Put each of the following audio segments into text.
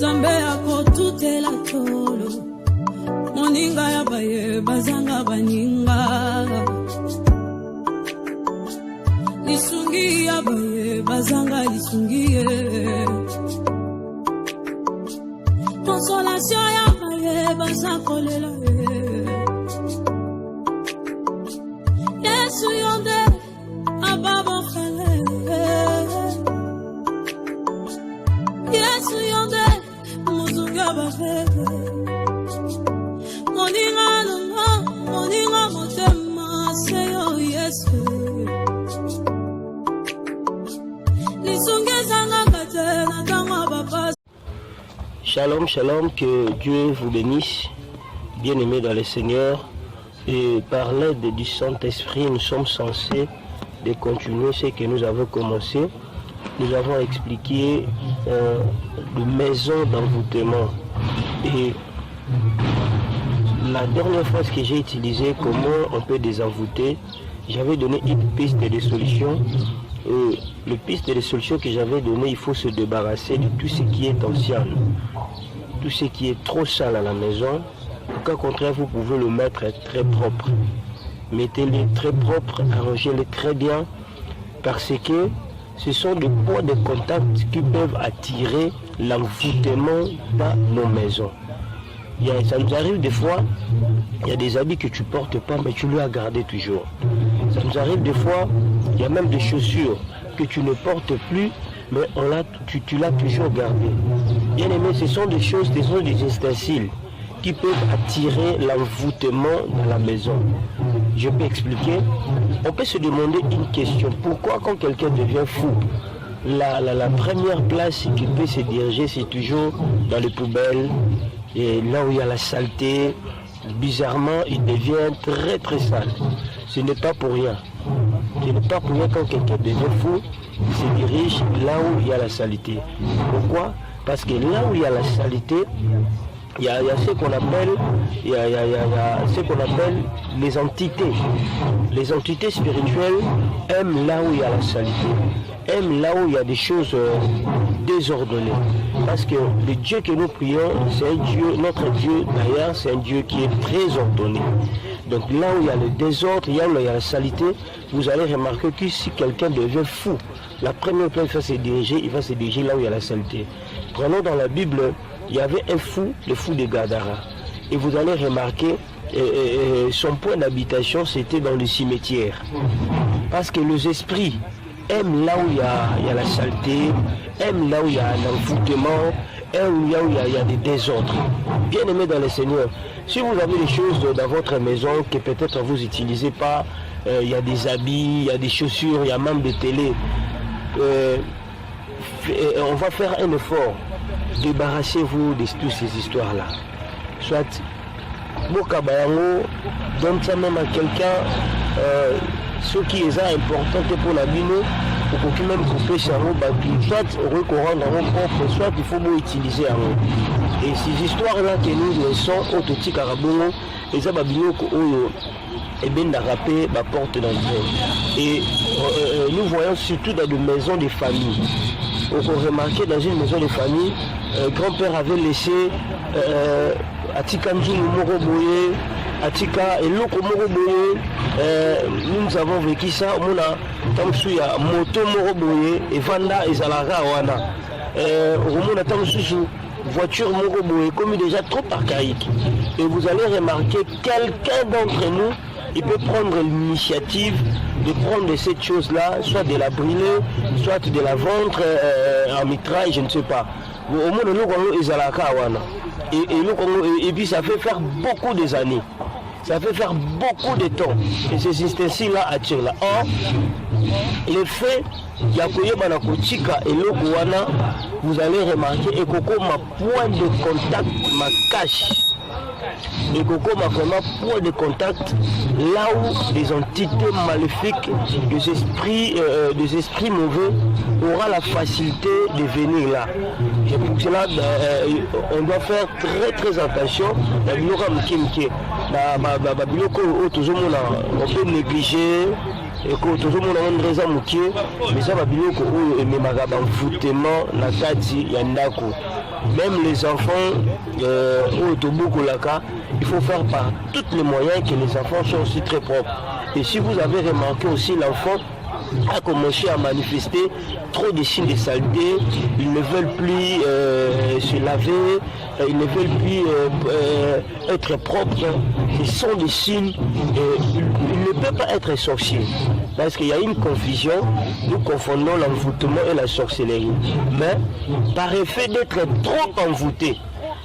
Nzambe akotutela tolo moninga ya baye bazanga baninga lisungi ya baye bazanga lisungiye consolation ya baye bazakolela Yesu yonde ababa fele Yesu yonde muzunga bafele moninga nonga moninga motema seyo Yesu lisungezanga katena tanga baba. Shalom, shalom, que Dieu vous bénisse, bien-aimés dans le Seigneur. Et par l'aide du Saint-Esprit, nous sommes censés de continuer ce que nous avons commencé. Nous avons expliqué les maisons d'envoûtement. Et la dernière fois que j'ai utilisé comment on peut désenvoûter, j'avais donné une piste de solution. Et le piste de solution que j'avais donné, il faut se débarrasser de tout ce qui est ancien, tout ce qui est trop sale à la maison. Au cas contraire, vous pouvez le mettre très propre. Mettez-le très propre, arrangez-le très bien, parce que ce sont des points de contact qui peuvent attirer l'envoûtement dans nos maisons. Ça nous arrive des fois, il y a des habits que tu ne portes pas, mais tu les as gardés toujours. Ça nous arrive des fois, il y a même des chaussures que tu ne portes plus, mais tu l'as toujours gardé. Bien aimé, ce sont des choses, ce sont des ustensiles qui peuvent attirer l'envoûtement dans la maison. Je peux expliquer. On peut se demander une question. Pourquoi quand quelqu'un devient fou, la première place qu'il peut se diriger, c'est toujours dans les poubelles, et là où il y a la saleté. Bizarrement, il devient très très sale. Ce n'est pas pour rien. Ce n'est pas pour rien quand quelqu'un devient fou, il se dirige là où il y a la saleté. Pourquoi? Parce que là où il y a la saleté, il y a ce qu'on appelle, ce qu'on appelle les entités. Les entités spirituelles aiment là où il y a la saleté, aiment là où il y a des choses désordonnées. Parce que le Dieu que nous prions, c'est un Dieu, notre Dieu d'ailleurs, c'est un Dieu qui est très ordonné. Donc là où il y a le désordre, là où il y a la saleté, vous allez remarquer que si quelqu'un devient fou, la première place il va se diriger là où il y a la saleté. Prenons dans la Bible, il y avait un fou, le fou de Gadara. Et vous allez remarquer, son point d'habitation, c'était dans le cimetière. Parce que les esprits aiment là où il y a la saleté, aiment là où il y a l'envoûtement, aiment là où il y a des désordres. Bien aimés dans le Seigneur, si vous avez des choses dans votre maison que peut-être vous n'utilisez pas, il y a des habits, il y a des chaussures, il y a même des télés, on va faire un effort. Débarrassez-vous de toutes ces histoires-là. Soit, donne ça même à quelqu'un, ce qui est important pour la bino, pour qu'on même couper ça, soit recourant dans nos propres, soit il faut utiliser un mot. Et ces histoires-là que nous laissons au Toti Karabongo, et ça, et bien d'arraper ma porte d'entrée. Et nous voyons surtout dans des maisons de famille. On remarquait dans une maison de famille, grand-père avait laissé Atika Nzulu Moroboye, Atika et Loko Moroboye. Nous avons vécu ça. On a Tamsuya Moto Moroboye et Vanda et Zalara Wana. On a Tamsusu voiture Moroboye, comme déjà trop archaïque. Et vous allez remarquer quelqu'un d'entre nous, il peut prendre l'initiative de prendre cette chose-là, soit de la brûler, soit de la vendre en mitraille, je ne sais pas. Et puis ça fait faire beaucoup des années. Ça fait faire beaucoup de temps. Et ces ustensiles-là attirent là. Or, les faits, vous allez remarquer, et Coco, ma point de contact, ma cache. Et Coco m'a vraiment point de contact là où des entités maléfiques, des esprits mauvais aura la facilité de venir là. Et pour cela, on doit faire très très attention. On peut négliger. Et que tout le monde a un raison mais ça va bien que me magaban foutement na kati ya ndako même les enfants au Tobokolaka, il faut faire par tous les moyens que les enfants soient aussi très propres. Et si vous avez remarqué aussi, l'enfant a commencé à manifester trop de signes de saleté, ils ne veulent plus se laver, ils ne veulent plus être propres. Ce sont des signes, ils ne peuvent pas être sorciers. Parce qu'il y a une confusion, nous confondons l'envoûtement et la sorcellerie. Mais par effet d'être trop envoûté,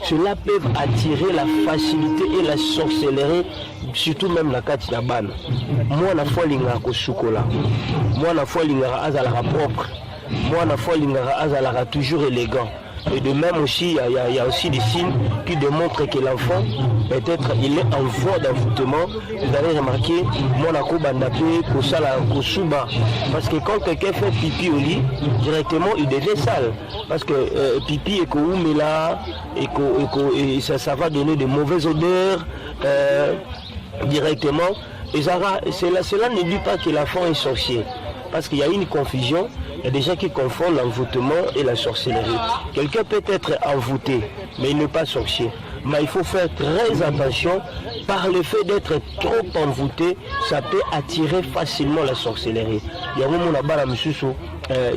cela peut attirer la facilité et la sorcellerie, surtout même la katinabana. Moi, la foi l'ingara ko chocolat. Moi, la foi l'ingara azalara propre. Moi, la foi l'ingara azalara toujours élégant. Et de même aussi, il y a aussi des signes qui démontrent que l'enfant, peut-être, il est en voie d'envoûtement. Vous allez remarquer, moi, la bandapé, kosuba. Parce que quand quelqu'un fait pipi au lit, directement, il devient sale. Parce que pipi est là, et ça va donner de mauvaises odeurs directement. Et cela ne dit pas que l'enfant est sorcier. Parce qu'il y a une confusion, il y a des gens qui confondent l'envoûtement et la sorcellerie. Quelqu'un peut être envoûté, mais il n'est pas sorcier. Mais il faut faire très attention, par le fait d'être trop envoûté, ça peut attirer facilement la sorcellerie. Il y a un moment là-bas,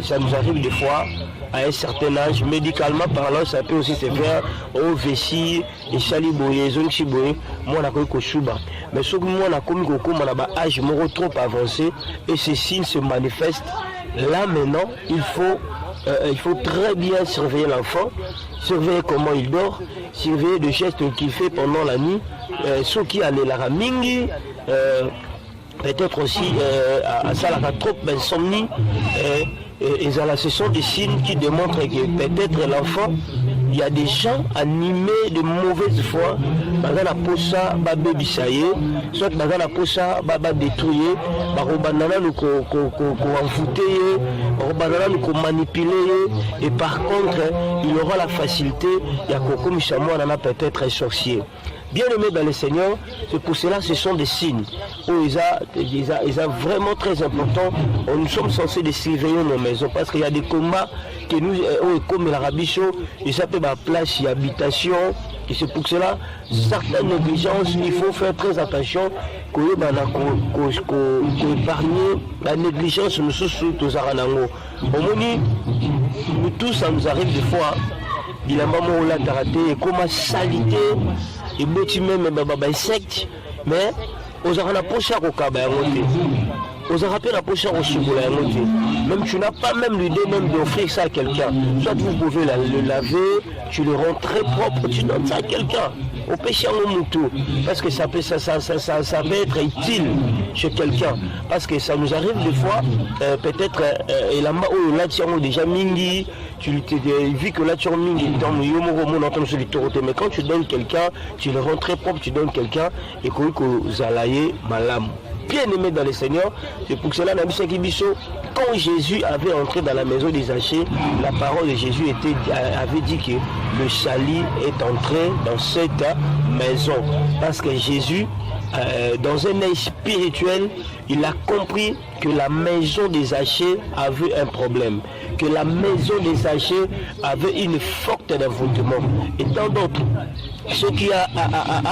ça nous arrive des fois, à un certain âge, médicalement parlant, ça peut aussi se faire au vessie, et chaliboye, zone chiboye, moi on a connu Koshuba. Mais ce que moi on a connu Koko, on a un âge trop avancé, et ces signes se manifestent. Là maintenant, il faut très bien surveiller l'enfant, surveiller comment il dort, surveiller les gestes qu'il fait pendant la nuit, ceux qui allaient la ramingi, peut-être aussi à ça la trop d'insomnie. Et ce sont des signes qui démontrent que peut-être l'enfant, il y a des gens animés de mauvaise foi, bazana posa ba bébisaye, soit bazana posa ba détruire, ba robanana nous ko envoûter, robanana nous ko manipuler, et par contre, il aura la facilité, il y a comme chamois on en a peut-être un sorcier. Bien aimé dans le Seigneur, c'est pour cela ce sont des signes où ils sont vraiment très importants. Nous sommes censés de surveiller nos maisons parce qu'il y a des combats que nous, comme la rabicho, ils s'appellent la place et habitation. Et c'est pour cela, certaines négligences, il faut faire très attention qu'on épargne la négligence nous sous tous aranango. Nous tous, ça nous arrive des fois, il a maman ou la taraté, et comme salité. Et beaucoup même des insectes, mais aux arana pocha au cabaret, aux arapes la pocha au souboula, même tu n'as pas même l'idée même d'offrir ça à quelqu'un. Soit vous pouvez le laver, tu le rends très propre, tu donnes ça à quelqu'un. Au péché en moutou, parce que ça peut être utile chez quelqu'un, parce que ça nous arrive des fois, peut-être, et là-bas où là tu as déjà mingi, tu vu que là tu as mingi, mais quand tu donnes quelqu'un, tu le rends très propre, tu donnes quelqu'un, et que zalaye malam. Bien aimé dans le Seigneur, c'est pour cela quand Jésus avait entré dans la maison des Zachée, la parole de Jésus avait dit que le salut est entré dans cette maison. Parce que Jésus, dans un œil spirituel, il a compris que la maison des Zachée avait un problème, que la maison des Zachée avait une forte envoûtement. Et tant d'autres, ce qui a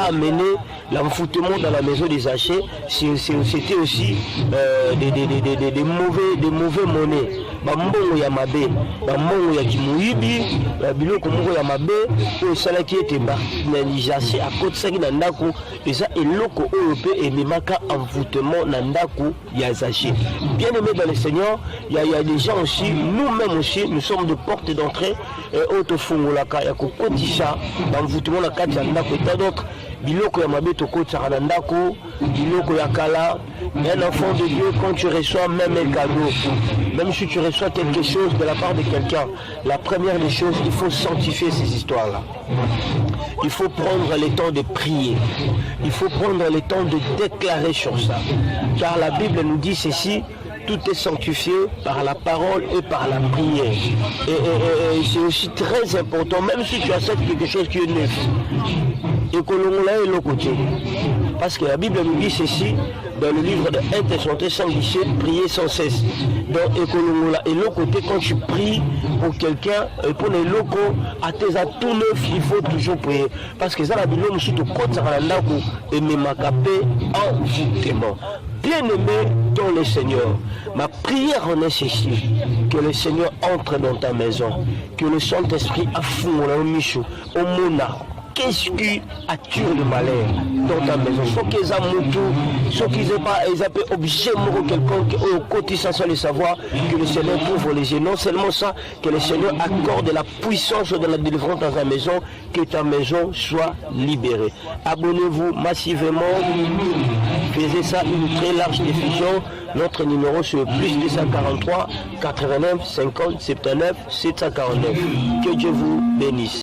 amené l'envoûtement dans la maison des Zachée, c'était aussi des mauvais monnaies. Bambongo ya mabe, bambongo ya kimuibi, biloko moko ya mabe, oyo salaki ete banalisation à côté saki na ndako, eza eloko oyo pe ememaka envoûtement na ndako ya Zachée. Bien aimé dans le Seigneur, il y a des gens aussi, nous-mêmes aussi, nous sommes de porte d'entrée, autofungolaka ya kokotisha envoûtement na kati ya ndako et d'autres. Biloko ya mabe tokotisaka na ndako, biloko ya kala. Un enfant de Dieu, quand tu reçois même un cadeau, même si tu reçois quelque chose de la part de quelqu'un, la première des choses, il faut sanctifier ces histoires-là. Il faut prendre le temps de prier. Il faut prendre le temps de déclarer sur ça. Car la Bible nous dit ceci, tout est sanctifié par la parole et par la prière. Et c'est aussi très important, même si tu achètes quelque chose qui est neuf. Et que l'on l'a et le côté. Parce que la Bible nous dit ceci, dans le livre de 1 Thessaloniciens 117, prier sans cesse. Donc, et l'autre côté, quand tu pries pour quelqu'un, pour les locaux, à tes tout neuf, il faut toujours prier. Parce que ça, la Bible, nous sommes et envoûtement. Bien-aimé dans le Seigneur, ma prière en est ceci, que le Seigneur entre dans ta maison, que le Saint-Esprit a fond au Michou, au Mona. Qu'est-ce qui attire le malheur dans ta maison? Soit qu'ils aient moto, soit qu'ils n'aient pas obligé de quelconque au côté sans le savoir que le Seigneur couvre les yeux. Non seulement ça, que le Seigneur accorde la puissance de la délivrance dans ta maison, que ta maison soit libérée. Abonnez-vous massivement, faisez ça une très large diffusion. Notre numéro c'est plus 243 89 50 79 749. Que Dieu vous bénisse.